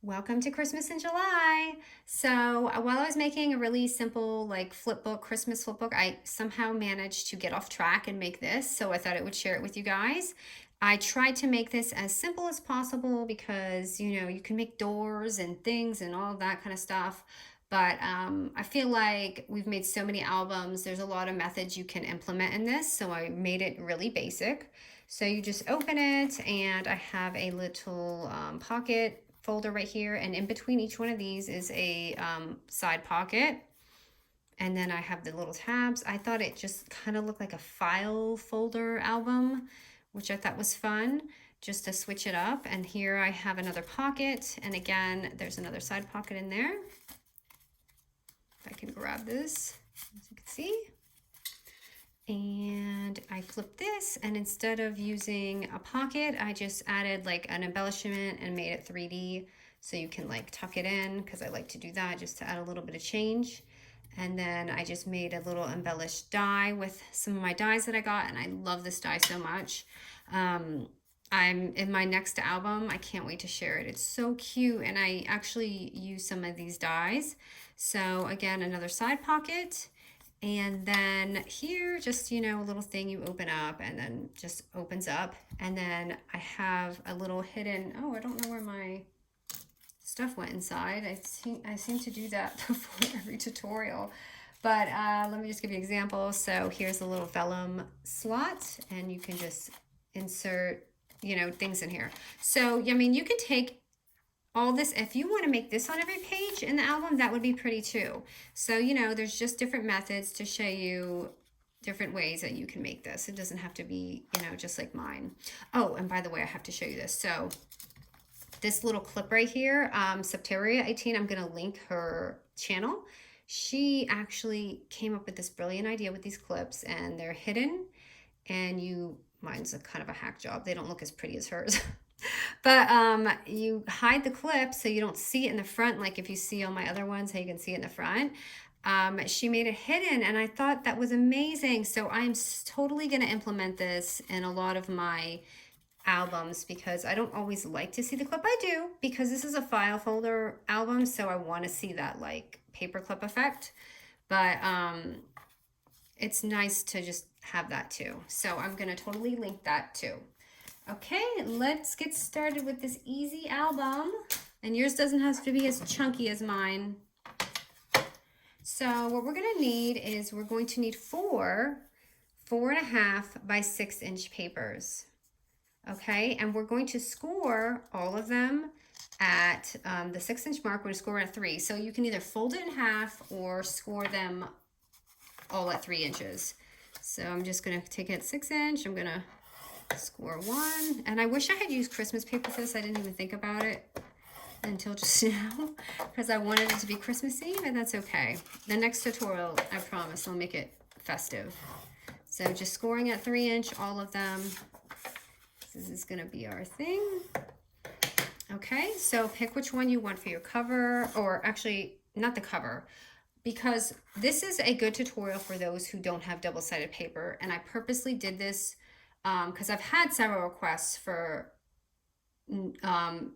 Welcome to Christmas in July. So while I was making a really simple like flip book, Christmas flip book, I somehow managed to get off track and make this. So I thought I would share it with you guys. I tried to make this as simple as possible because, you can make doors and things and all of that kind of stuff. But I feel like we've made so many albums. There's a lot of methods you can implement in this. So I made it really basic. So you just open it and I have a little pocket folder right here, and in between each one of these is a side pocket, and then I have the little tabs. I thought it just kind of looked like a file folder album, which I thought was fun just to switch it up. And here I have another pocket, and again there's another side pocket in there. If I can grab this, as you can see. And I flipped this, and instead of using a pocket, I just added like an embellishment and made it 3D so you can like tuck it in, because I like to do that just to add a little bit of change. And then I just made a little embellished die with some of my dies that I got, and I love this die so much. I'm in my next album. I can't wait to share it. It's so cute, and I actually use some of these dies. So again, another side pocket. And then here, just, a little thing you open up and then just opens up. And then I have a little hidden, oh, I don't know where my stuff went inside. I seem to do that before every tutorial. But let me just give you an example. So here's a little vellum slot, and you can just insert, things in here. So, I mean, you can take all this, if you want to make this on every page in the album, that would be pretty too. So, there's just different methods to show you different ways that you can make this. It doesn't have to be, just like mine. Oh, and by the way, I have to show you this. So this little clip right here, Septeria18, I'm going to link her channel. She actually came up with this brilliant idea with these clips, and they're hidden, and mine's a kind of a hack job. They don't look as pretty as hers. But you hide the clip so you don't see it in the front, like if you see all my other ones, how you can see it in the front. She made it hidden, and I thought that was amazing. So I'm totally going to implement this in a lot of my albums, because I don't always like to see the clip. I do, because this is a file folder album, so I want to see that like paperclip effect. But it's nice to just have that too. So I'm going to totally link that too. Okay, let's get started with this easy album. And yours doesn't have to be as chunky as mine. So what we're gonna need is, we're going to need 4.5 by 6-inch papers. Okay, and we're going to score all of them at the 6-inch mark. We're gonna score at 3. So you can either fold it in half or score them all at 3 inches. So I'm just gonna take it at 6-inch. I'm gonna score 1, and I wish I had used Christmas paper for this. I didn't even think about it until just now, because I wanted it to be Christmassy, but that's okay. The next tutorial, I promise, I'll make it festive. So just scoring at 3-inch, all of them. This is gonna be our thing. Okay, so pick which one you want for your cover, or actually not the cover, because this is a good tutorial for those who don't have double-sided paper, and I purposely did this because I've had several requests for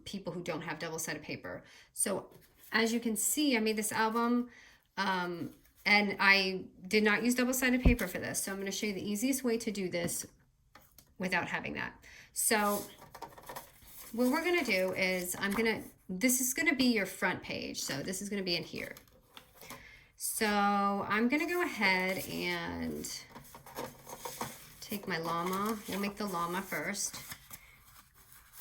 people who don't have double-sided paper. So as you can see, I made this album, and I did not use double-sided paper for this. So I'm going to show you the easiest way to do this without having that. So what we're going to do is, this is going to be your front page. So this is going to be in here. So I'm going to go ahead and take my llama. We'll make the llama first.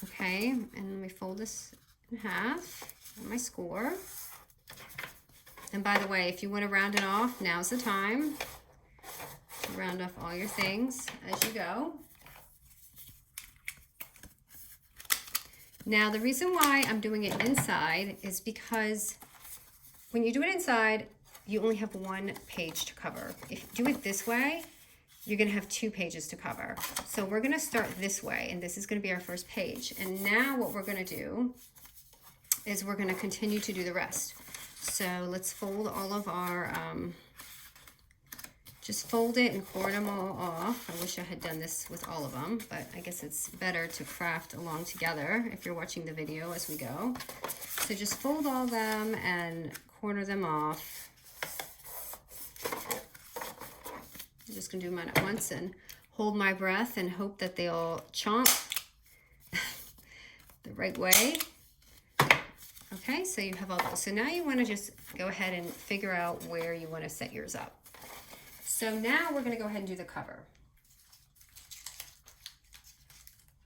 Okay, and let me fold this in half on my score. And by the way, if you want to round it off, now's the time to round off all your things as you go. Now, the reason why I'm doing it inside is because when you do it inside, you only have 1 page to cover. If you do it this way, you're going to have 2 pages to cover. So we're going to start this way, and this is going to be our first page. And now what we're going to do is we're going to continue to do the rest. So let's fold all of our, just fold it and cord them all off. I wish I had done this with all of them, but I guess it's better to craft along together if you're watching the video as we go. So just fold all them and corner them off. I'm just gonna do mine at once and hold my breath and hope that they'll chomp the right way. Okay, so you have all those. So now you wanna just go ahead and figure out where you wanna set yours up. So now we're gonna go ahead and do the cover.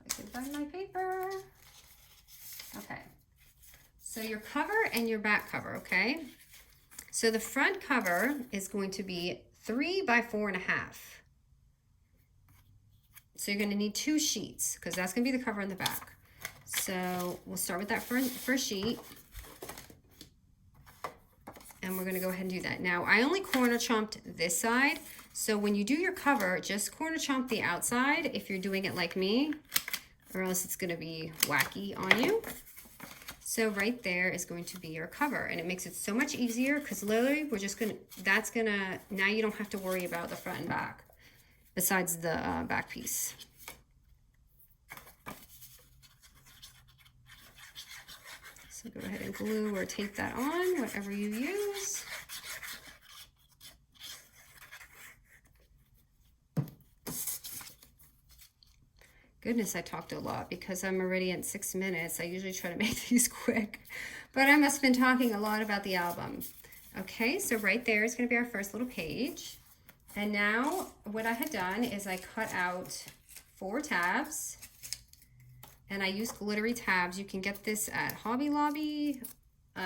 I can find my paper. Okay, so your cover and your back cover, okay? So the front cover is going to be 3 by 4.5. So you're gonna need 2 sheets because that's gonna be the cover on the back. So we'll start with that first sheet. And we're gonna go ahead and do that. Now, I only corner chomped this side. So when you do your cover, just corner chomp the outside if you're doing it like me, or else it's gonna be wacky on you. So right there is going to be your cover, and it makes it so much easier because literally we're just gonna, now you don't have to worry about the front and back besides the back piece. So go ahead and glue or tape that on, whatever you use. Goodness, I talked a lot because I'm already at 6 minutes. I usually try to make these quick, but I must have been talking a lot about the album. Okay, so right there is going to be our first little page. And now what I had done is I cut out 4 tabs. And I use glittery tabs. You can get this at Hobby Lobby.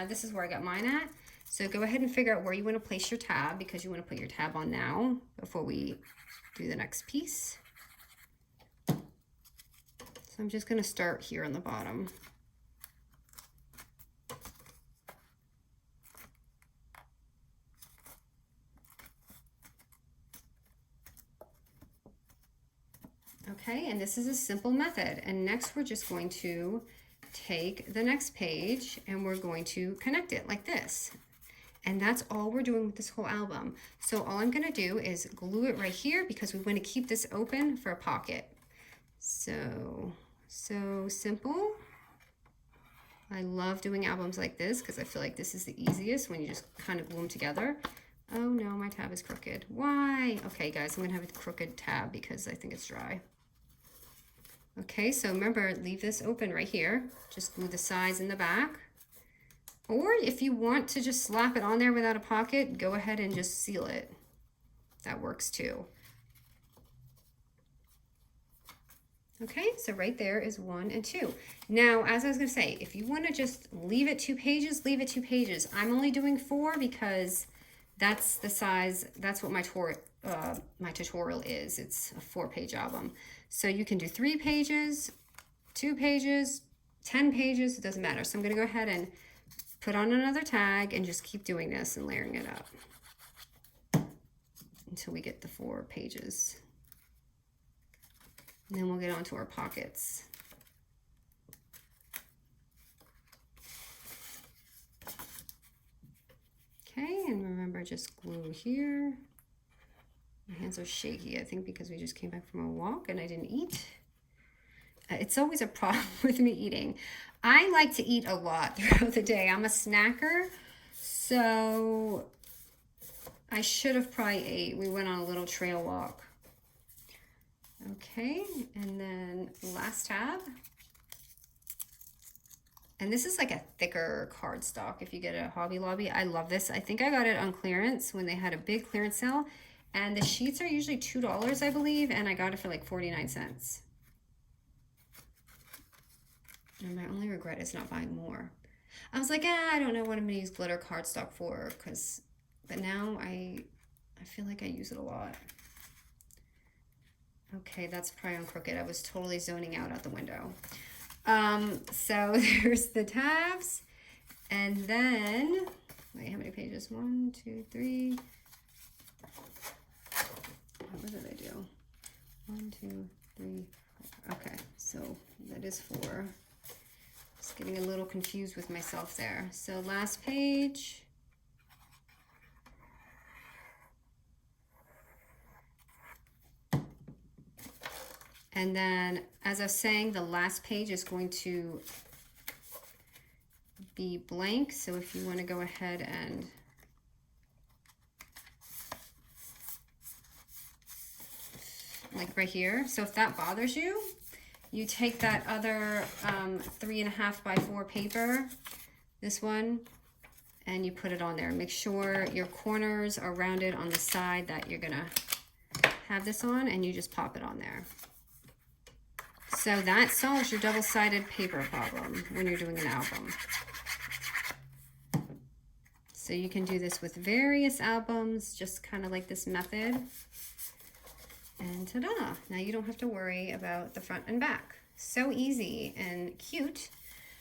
This is where I got mine at. So go ahead and figure out where you want to place your tab because you want to put your tab on now before we do the next piece. So I'm just going to start here on the bottom. Okay, and this is a simple method. And next we're just going to take the next page and we're going to connect it like this. And that's all we're doing with this whole album. So all I'm gonna do is glue it right here because we want to keep this open for a pocket. So simple. I love doing albums like this because I feel like this is the easiest when you just kind of glue them together. Oh no, my tab is crooked. Why? Okay guys, I'm gonna have a crooked tab because I think it's dry. Okay, so remember, leave this open right here. Just glue the sides and the back. Or if you want to just slap it on there without a pocket, go ahead and just seal it. That works too. Okay, so right there is 1 and 2. Now, as I was gonna say, if you wanna just leave it 2 pages, leave it 2 pages. I'm only doing 4 because that's the size, that's what my tutorial is. It's a 4-page album. So you can do 3 pages, 2 pages, 10 pages, it doesn't matter. So I'm gonna go ahead and put on another tag and just keep doing this and layering it up until we get the 4 pages. And then we'll get onto our pockets. Okay, and remember, just glue here. My hands are shaky, I think because we just came back from a walk and I didn't eat. It's always a problem with me eating. I like to eat a lot throughout the day. I'm a snacker, so I should have probably ate. We went on a little trail walk. Okay, and then last tab. And this is like a thicker cardstock if you get it at Hobby Lobby. I love this. I think I got it on clearance when they had a big clearance sale. And the sheets are usually $2, I believe, and I got it for like 49 cents. And my only regret is not buying more. I was like, I don't know what I'm gonna use glitter cardstock for, but now I feel like I use it a lot. Okay, that's probably on crooked. I was totally zoning out the window. So there's the tabs, and then, wait, how many pages? 1, 2, 3. What did I do? 1, 2, 3, 4. Okay, so that is 4. Just getting a little confused with myself there. So last page. And then, as I was saying, the last page is going to be blank. So if you want to go ahead and like right here. So if that bothers you, you take that other 3.5 by 4 paper, this one, and you put it on there. Make sure your corners are rounded on the side that you're gonna have this on, and you just pop it on there. So that solves your double-sided paper problem when you're doing an album. So you can do this with various albums, just kind of like this method. And ta-da! Now you don't have to worry about the front and back. So easy and cute.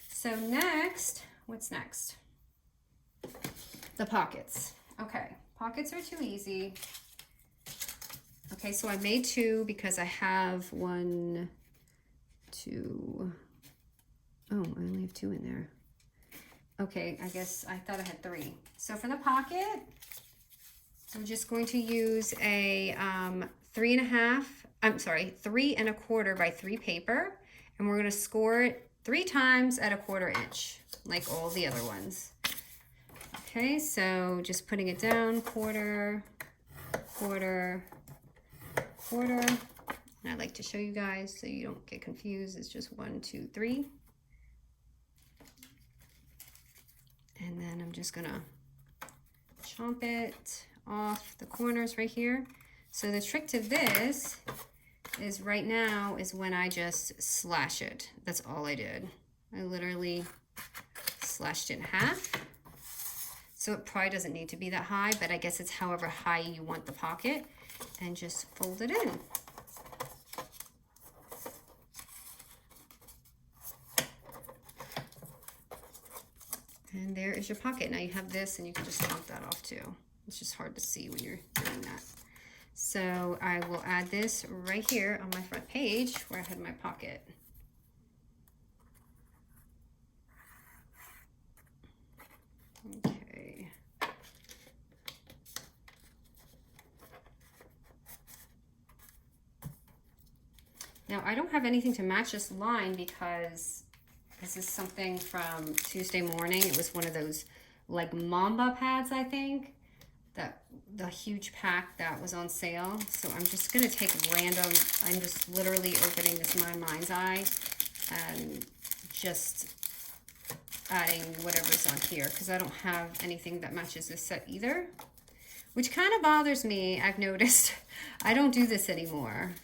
So next, what's next? The pockets. Okay, pockets are too easy. Okay, so I made 2 because I have 1, 2. Oh, I only have 2 in there. Okay, I guess I thought I had 3. So for the pocket, I'm just going to use a 3.5, I'm sorry, 3.25 by 3 paper, and we're gonna score it 3 times at 1/4 inch, like all the other ones. Okay, so just putting it down, 1/4, 1/4, 1/4. And I like to show you guys so you don't get confused. It's just 1, 2, 3. And then I'm just gonna chomp it off the corners right here. So the trick to this is right now is when I just slash it. That's all I did. I literally slashed it in half. So it probably doesn't need to be that high, but I guess it's however high you want the pocket, and just fold it in. And there is your pocket. Now you have this, and you can just chomp that off too. It's just hard to see when you're doing that. So I will add this right here on my front page where I had my pocket. Okay. Now I don't have anything to match this line because this is something from Tuesday morning. It was one of those like Mamba pads, I think, that the huge pack that was on sale. So I'm just gonna take random, I'm just literally opening this My Mind's Eye and just adding whatever's on here because I don't have anything that matches this set either, which kind of bothers me. I've noticed I don't do this anymore.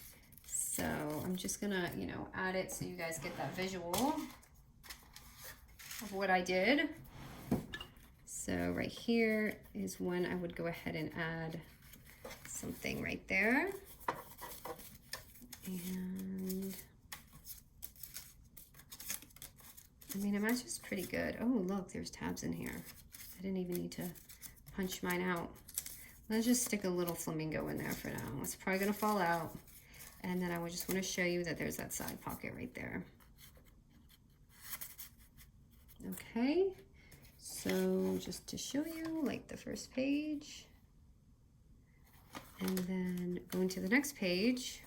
So I'm just gonna, you know, add it so you guys get that visual of what I did. So right here is when I would go ahead and add something right there. And I mean, it matches pretty good. Oh, look, there's tabs in here. I didn't even need to punch mine out. Let's just stick a little flamingo in there for now. It's probably gonna fall out. And then I would just want to show you that there's that side pocket right there. Okay, so just to show you, like the first page, and then going to the next page,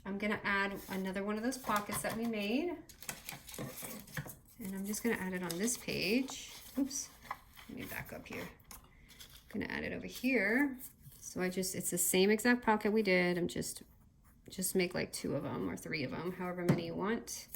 I'm gonna add another one of those pockets that we made, and I'm just gonna add it on this page. Oops, let me back up here. I'm gonna add it over here. So it's the same exact pocket we did. I'm just make like 2 of them or 3 of them, however many you want.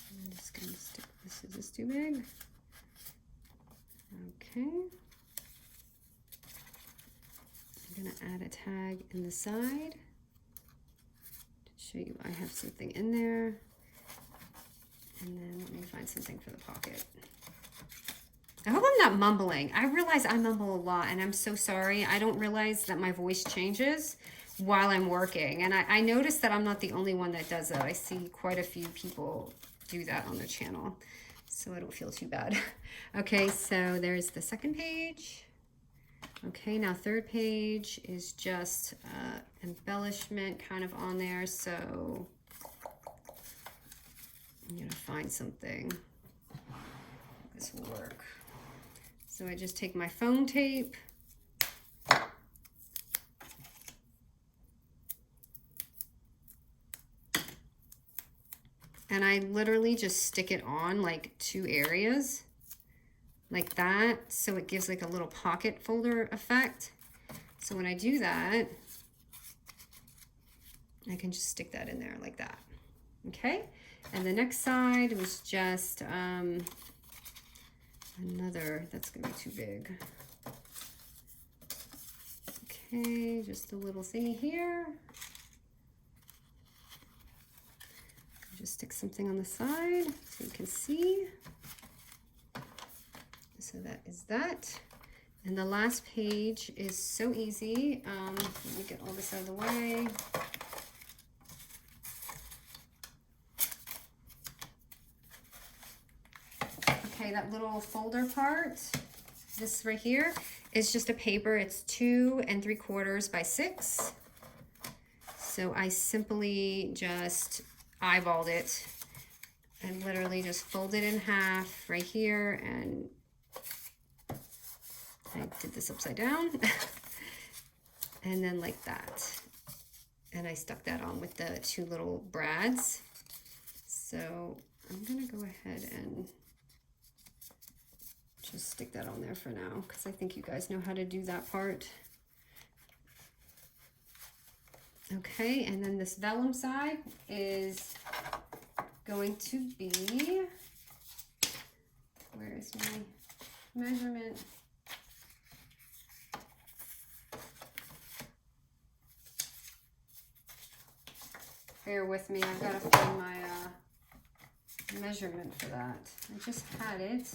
I'm just gonna stick this. Is this too big? Okay. I'm gonna add a tag in the side. Show you I have something in there, and then let me find something for the pocket. I hope I'm not mumbling. I realize I mumble a lot, and I'm so sorry. I don't realize that my voice changes while I'm working, and I noticed that I'm not the only one that does that. I see quite a few people do that on their channel, so I don't feel too bad. Okay, so there's the second page. Okay, now third page is just embellishment kind of on there, so I'm gonna find something. This will work. So I just take my foam tape, and I literally just stick it on like 2 areas like that, so it gives like a little pocket folder effect. So when I do that, I can just stick that in there like that. Okay, and the next side was just another, that's gonna be too big. Okay, just a little thingy here. Just stick something on the side so you can see. So that is that. And the last page is so easy. Let me get all this out of the way. Okay, that little folder part, this right here, is just a paper. It's 2 3/4 by 6. So I simply just eyeballed it and literally just folded it in half right here, and I did this upside down and then like that, and I stuck that on with the 2 little brads. So I'm gonna go ahead and just stick that on there for now, because I think you guys know how to do that part. Okay, and then this vellum side is going to be, where is my measurement? Bear with me, I've got to find my measurement for that. I just had it.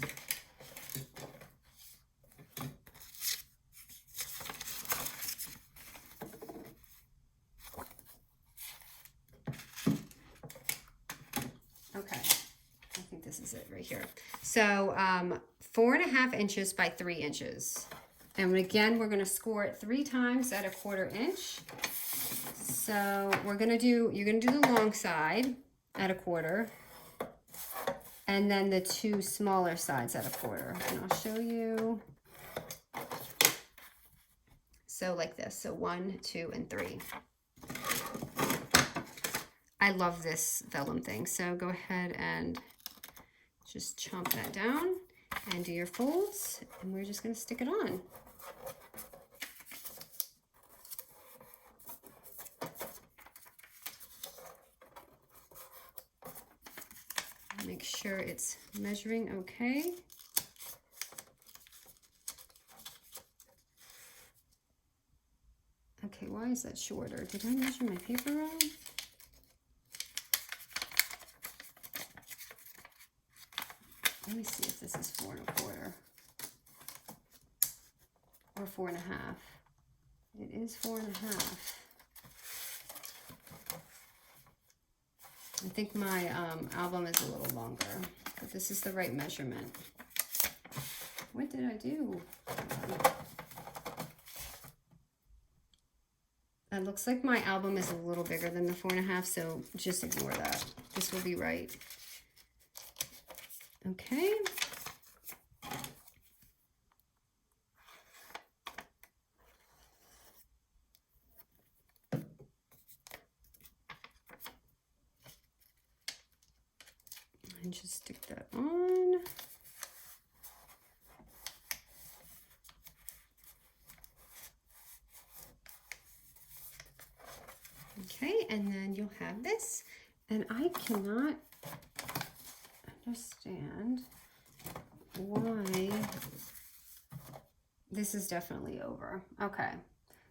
Okay, I think this is it right here. So 4.5 inches by 3 inches. And again, we're gonna score it 3 times at 1/4 inch. So we're gonna do, you're gonna do the long side at 1/4, and then the 2 smaller sides at 1/4. And I'll show you. So like this, so 1, 2, and 3. I love this vellum thing. So go ahead and just chomp that down and do your folds, and we're just gonna stick it on. Make sure it's measuring okay. Okay, why is that shorter? Did I measure my paper wrong? Let me see if this is 4 1/4 or 4 1/2. It is 4 1/2. I think my album is a little longer, but this is the right measurement. What did I do? It looks like my album is a little bigger than the 4 1/2, so just ignore that. This will be right. Okay. And just stick that on. Okay, and then you'll have this. And I cannot understand why this is definitely over. Okay,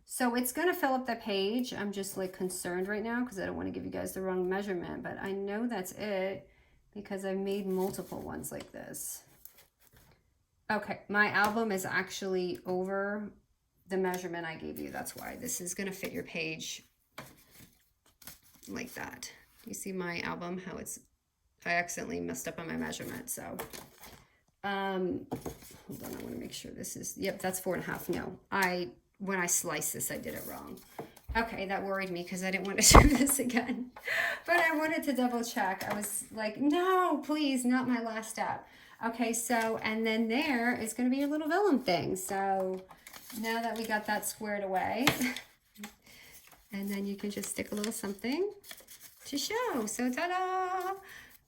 so it's gonna fill up the page. I'm just like concerned right now because I don't want to give you guys the wrong measurement, but I know that's it because I've made multiple ones like this. Okay, my album is actually over the measurement I gave you. That's why this is gonna fit your page like that. You see my album, how it's, I accidentally messed up on my measurement. So hold on, I want to make sure this is, yep, that's 4 1/2. No, when I sliced this, I did it wrong. Okay, that worried me because I didn't want to do this again, but I wanted to double check. I was like, no, please, not my last step. Okay, so, and then there is going to be your little vellum thing. So now that we got that squared away, and then you can just stick a little something to show. So ta-da!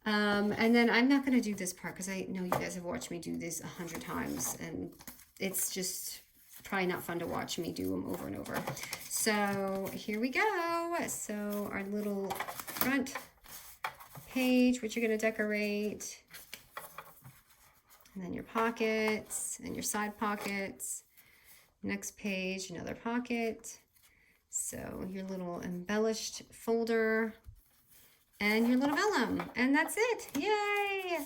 And then I'm not going to do this part because I know you guys have watched me do this 100 times, and it's just probably not fun to watch me do them over and over. So here we go. So our little front page, which you're going to decorate, and then your pockets and your side pockets. Next page, another pocket. So your little embellished folder and your little vellum, and that's it. Yay!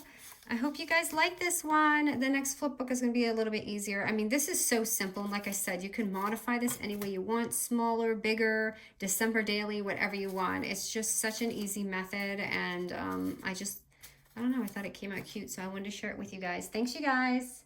I hope you guys like this one. The next flip book is going to be a little bit easier. I mean, this is so simple, and like I said, you can modify this any way you want, smaller, bigger, December daily, whatever you want. It's just such an easy method, and I don't know, I thought it came out cute, so I wanted to share it with you guys. Thanks, you guys.